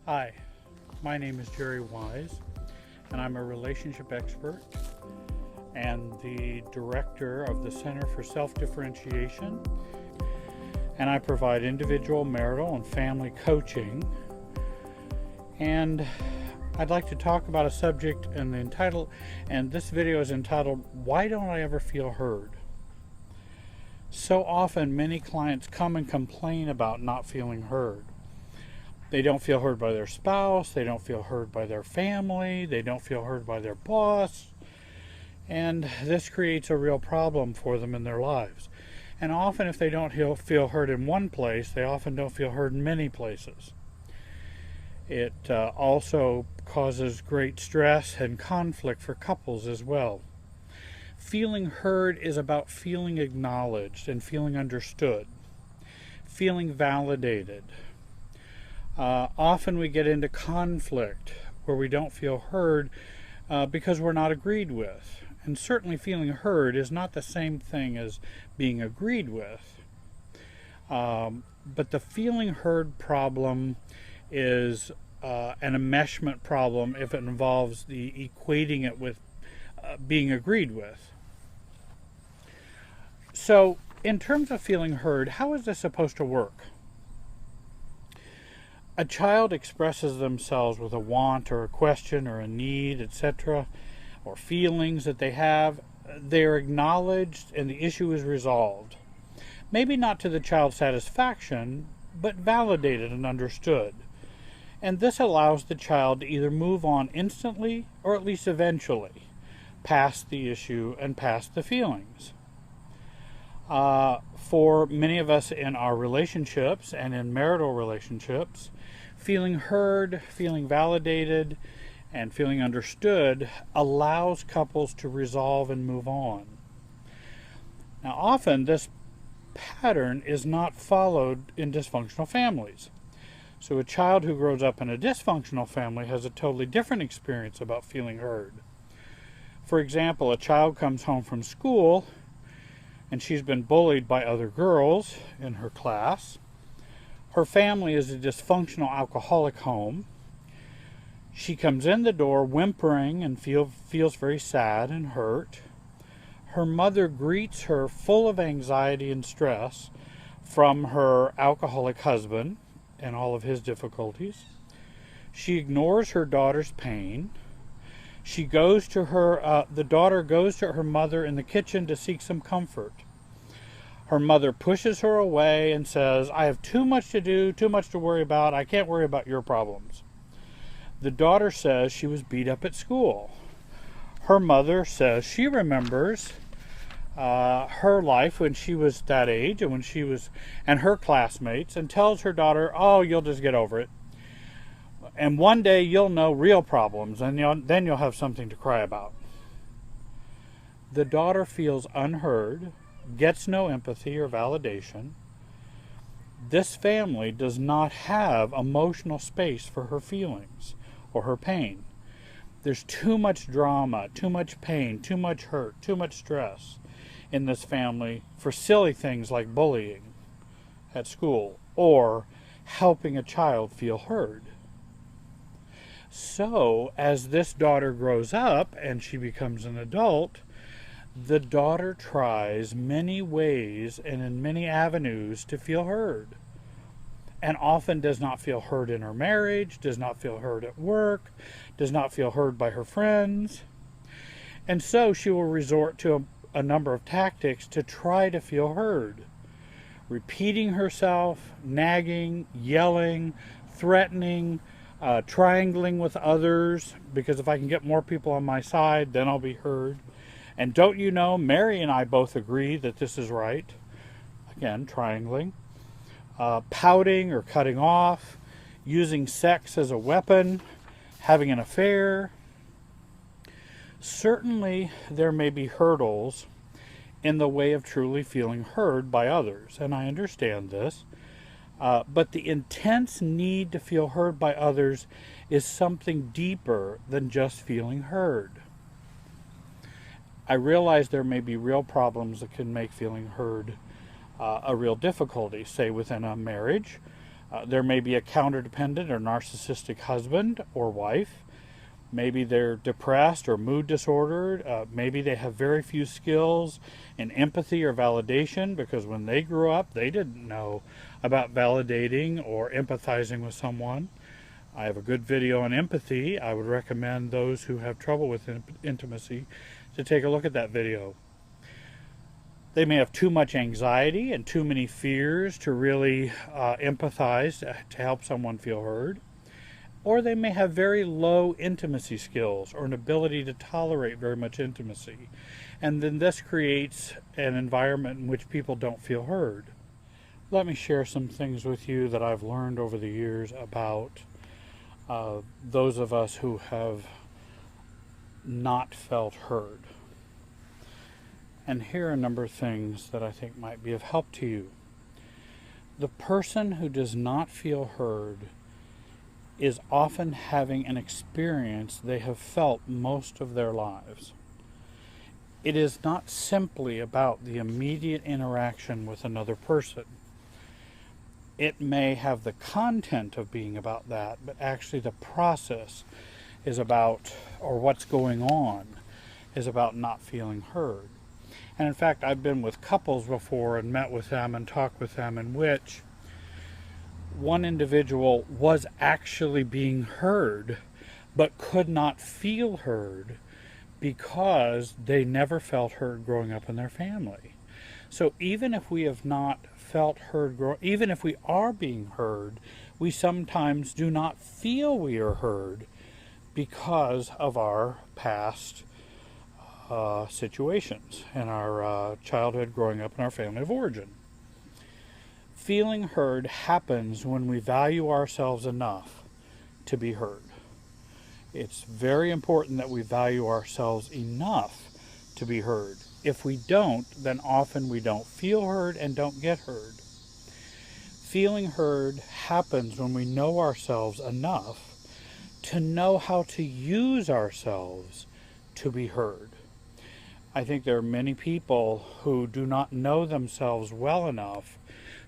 Hi, my name is Jerry Wise, and I'm a relationship expert and the director of the Center for Self-Differentiation, and I provide individual, marital, and family coaching. And I'd like to talk about a subject and this video is entitled, Why Don't I Ever Feel Heard? So often many clients come and complain about not feeling heard. They don't feel heard by their spouse, they don't feel heard by their family, they don't feel heard by their boss, and this creates a real problem for them in their lives. And often if they don't feel heard in one place, they often don't feel heard in many places. It also causes great stress and conflict for couples as well. Feeling heard is about feeling acknowledged and feeling understood, feeling validated. Often we get into conflict where we don't feel heard because we're not agreed with. And certainly feeling heard is not the same thing as being agreed with. But the feeling heard problem is an enmeshment problem if it involves the equating it with being agreed with. So in terms of feeling heard, how is this supposed to work? A child expresses themselves with a want or a question or a need, etc., or feelings that they have. They're acknowledged and the issue is resolved. Maybe not to the child's satisfaction, but validated and understood. And this allows the child to either move on instantly or at least eventually, past the issue and past the feelings. For many of us in our relationships and in marital relationships, feeling heard, feeling validated, and feeling understood allows couples to resolve and move on. Now, often this pattern is not followed in dysfunctional families. So a child who grows up in a dysfunctional family has a totally different experience about feeling heard. For example, a child comes home from school and she's been bullied by other girls in her class. Her family is a dysfunctional alcoholic home. She comes in the door whimpering and feels very sad and hurt. Her mother greets her full of anxiety and stress from her alcoholic husband and all of his difficulties. She ignores her daughter's pain. The daughter goes to her mother in the kitchen to seek some comfort. Her mother pushes her away and says, I have too much to do, too much to worry about. I can't worry about your problems. The daughter says she was beat up at school. Her mother says she remembers her life when she was that age and her classmates, and tells her daughter, oh, you'll just get over it. And one day you'll know real problems, and then you'll have something to cry about. The daughter feels unheard, gets no empathy or validation. This family does not have emotional space for her feelings or her pain. There's too much drama, too much pain, too much hurt, too much stress in this family for silly things like bullying at school or helping a child feel heard. So, as this daughter grows up and she becomes an adult, the daughter tries many ways and in many avenues to feel heard, and often does not feel heard in her marriage, does not feel heard at work, does not feel heard by her friends. And so she will resort to a number of tactics to try to feel heard. Repeating herself, nagging, yelling, threatening, triangling with others, because if I can get more people on my side, then I'll be heard. And don't you know, Mary and I both agree that this is right. Again, triangling. Pouting or cutting off, using sex as a weapon, having an affair. Certainly, there may be hurdles in the way of truly feeling heard by others, and I understand this. But the intense need to feel heard by others is something deeper than just feeling heard. I realize there may be real problems that can make feeling heard a real difficulty, say within a marriage. There may be a counter-dependent or narcissistic husband or wife. Maybe they're depressed or mood disordered. Maybe they have very few skills in empathy or validation, because when they grew up, they didn't know about validating or empathizing with someone. I have a good video on empathy. I would recommend those who have trouble with intimacy to take a look at that video. They may have too much anxiety and too many fears to really empathize to help someone feel heard. Or they may have very low intimacy skills or an ability to tolerate very much intimacy. And then this creates an environment in which people don't feel heard. Let me share some things with you that I've learned over the years about those of us who have not felt heard. And here are a number of things that I think might be of help to you. The person who does not feel heard is often having an experience they have felt most of their lives. It is not simply about the immediate interaction with another person. It may have the content of being about that, but actually the process is about, or what's going on, is about not feeling heard. And in fact, I've been with couples before and met with them and talked with them in which one individual was actually being heard, but could not feel heard because they never felt heard growing up in their family. So even if we have not felt heard, even if we are being heard, we sometimes do not feel we are heard because of our past situations and our childhood growing up in our family of origin. Feeling heard happens when we value ourselves enough to be heard. It's very important that we value ourselves enough to be heard. If we don't, then often we don't feel heard and don't get heard. Feeling heard happens when we know ourselves enough to know how to use ourselves to be heard. I think there are many people who do not know themselves well enough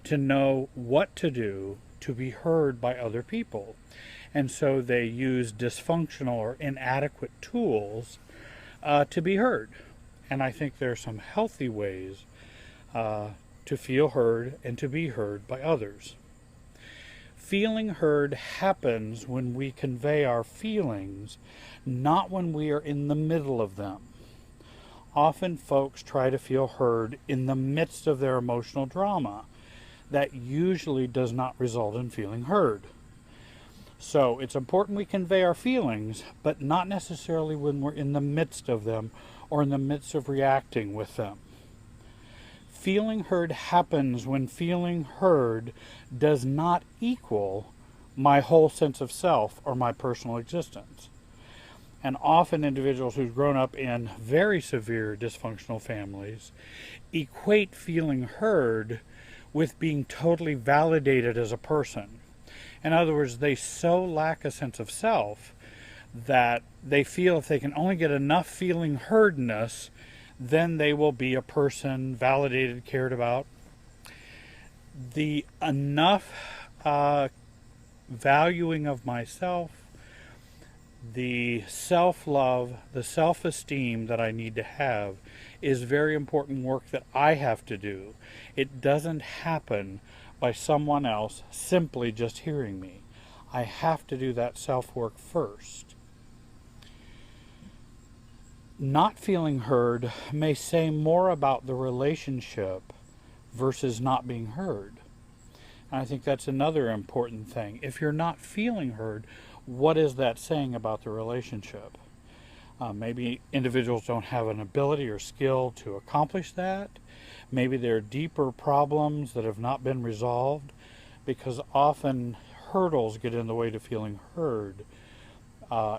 to know what to do to be heard by other people. And so they use dysfunctional or inadequate tools to be heard. And I think there are some healthy ways to feel heard and to be heard by others. Feeling heard happens when we convey our feelings, not when we are in the middle of them. Often folks try to feel heard in the midst of their emotional drama. That usually does not result in feeling heard. So it's important we convey our feelings, but not necessarily when we're in the midst of them or in the midst of reacting with them. Feeling heard happens when feeling heard does not equal my whole sense of self or my personal existence. And often individuals who've grown up in very severe dysfunctional families equate feeling heard with being totally validated as a person. In other words, they so lack a sense of self that they feel if they can only get enough feeling heardness, then they will be a person validated, cared about. The enough valuing of myself, the self-love, the self-esteem that I need to have is very important work that I have to do. It doesn't happen by someone else simply just hearing me. I have to do that self-work first. Not feeling heard may say more about the relationship versus not being heard. And I think that's another important thing. If you're not feeling heard, what is that saying about the relationship? Maybe individuals don't have an ability or skill to accomplish that. Maybe there are deeper problems that have not been resolved, because often hurdles get in the way to feeling heard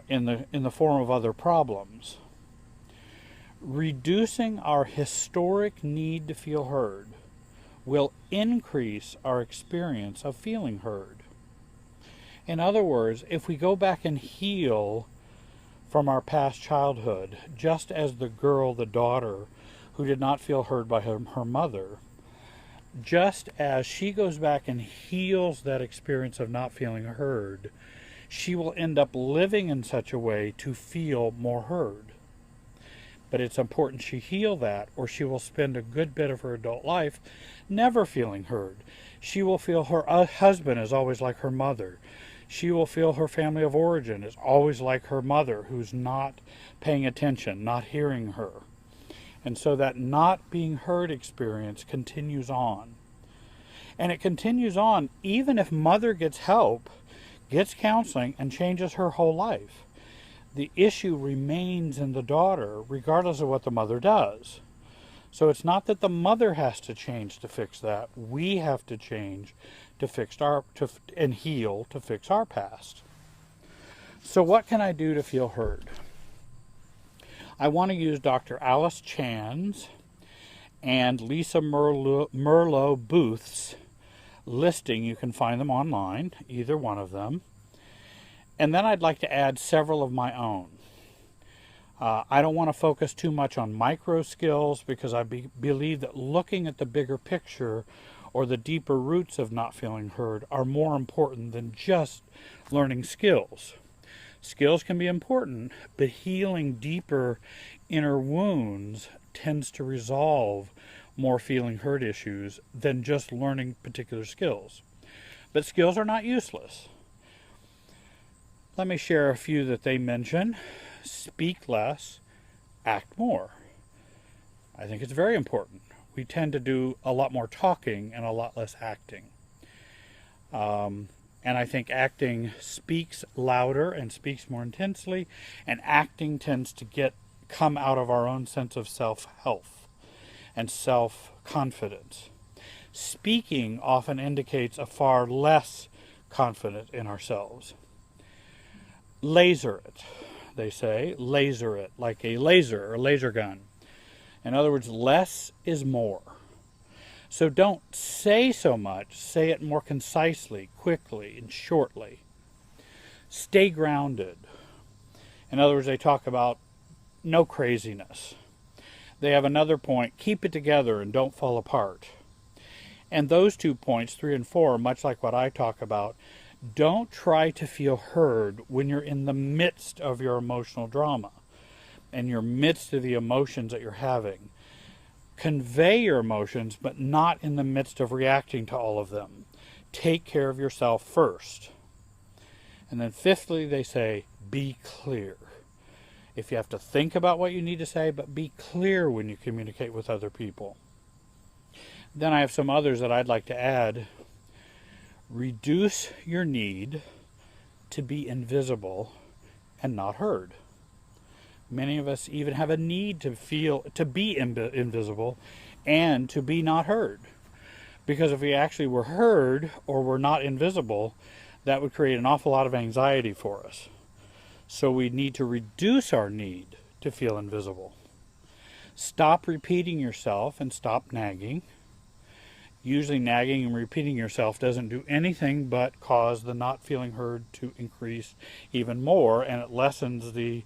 in the form of other problems. Reducing our historic need to feel heard will increase our experience of feeling heard. In other words, if we go back and heal from our past childhood, just as the girl, the daughter, who did not feel heard by her mother, just as she goes back and heals that experience of not feeling heard, she will end up living in such a way to feel more heard. But it's important she heal that, or she will spend a good bit of her adult life never feeling heard. She will feel her husband is always like her mother. She will feel her family of origin is always like her mother, who's not paying attention, not hearing her. And so that not being heard experience continues on. And it continues on even if mother gets help, gets counseling, and changes her whole life. The issue remains in the daughter regardless of what the mother does. So it's not that the mother has to change to fix that. We have to change to fix and heal to fix our past. So what can I do to feel heard? I want to use Dr. Alice Chan's and Lisa Merlo Booth's listing. You can find them online, either one of them. And then I'd like to add several of my own. I don't want to focus too much on micro skills because I believe that looking at the bigger picture or the deeper roots of not feeling heard are more important than just learning skills. Skills can be important, but healing deeper inner wounds tends to resolve more feeling heard issues than just learning particular skills. But skills are not useless. Let me share a few that they mention. Speak less, act more. I think it's very important. We tend to do a lot more talking and a lot less acting. And I think acting speaks louder and speaks more intensely, and acting tends to come out of our own sense of self-health and self-confidence. Speaking often indicates a far less confidence in ourselves. Laser it, they say. Laser it, like a laser or laser gun. In other words, less is more. So don't say so much. Say it more concisely, quickly, and shortly. Stay grounded. In other words, they talk about no craziness. They have another point, keep it together and don't fall apart. And those 2 points, 3 and 4, are much like what I talk about. Don't try to feel heard when you're in the midst of your emotional drama and your midst of the emotions that you're having. Convey your emotions, but not in the midst of reacting to all of them. Take care of yourself first. And then fifthly, they say, be clear. If you have to think about what you need to say, but be clear when you communicate with other people. Then I have some others that I'd like to add. Reduce your need to be invisible and not heard. Many of us even have a need to be invisible and to be not heard. Because if we actually were heard or were not invisible, that would create an awful lot of anxiety for us. So we need to reduce our need to feel invisible. Stop repeating yourself and stop nagging. Usually nagging and repeating yourself doesn't do anything but cause the not feeling heard to increase even more, and it lessens the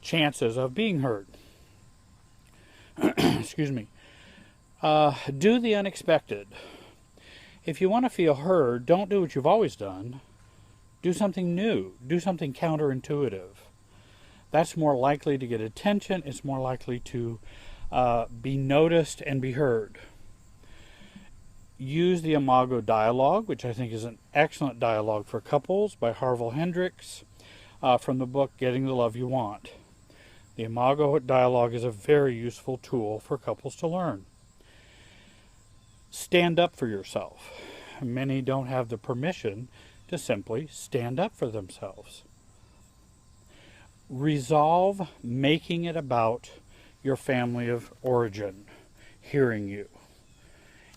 chances of being heard. Excuse me. Do the unexpected. If you want to feel heard, don't do what you've always done. Do something new. Do something counterintuitive. That's more likely to get attention. It's more likely to be noticed and be heard. Use the Imago Dialog, which I think is an excellent dialogue for couples, by Harville Hendricks, from the book Getting the Love You Want. The Imago Dialog is a very useful tool for couples to learn. Stand up for yourself. Many don't have the permission to simply stand up for themselves. Resolve making it about your family of origin hearing you.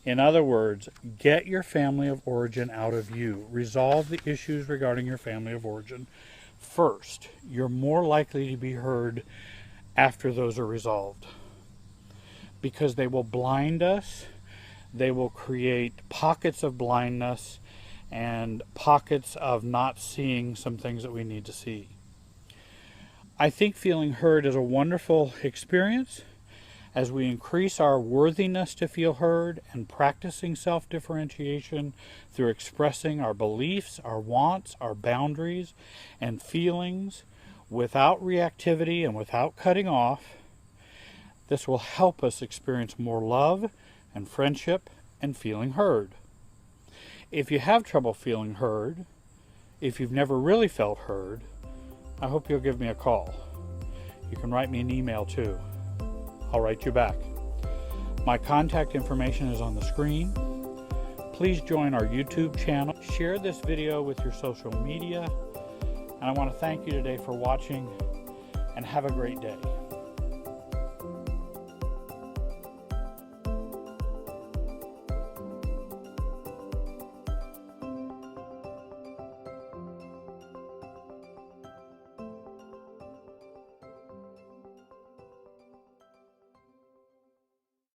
In other words, get your family of origin out of you. Resolve the issues regarding your family of origin first. You're more likely to be heard after those are resolved, because they will blind us. They will create pockets of blindness and pockets of not seeing some things that we need to see. I think feeling heard is a wonderful experience, As we increase our worthiness to feel heard and practicing self-differentiation through expressing our beliefs, our wants, our boundaries, and feelings without reactivity and without cutting off, this will help us experience more love and friendship and feeling heard. If you have trouble feeling heard, if you've never really felt heard, I hope you'll give me a call. You can write me an email too. I'll write you back. My contact information is on the screen. Please join our YouTube channel. Share this video with your social media. And I want to thank you today for watching, and have a great day.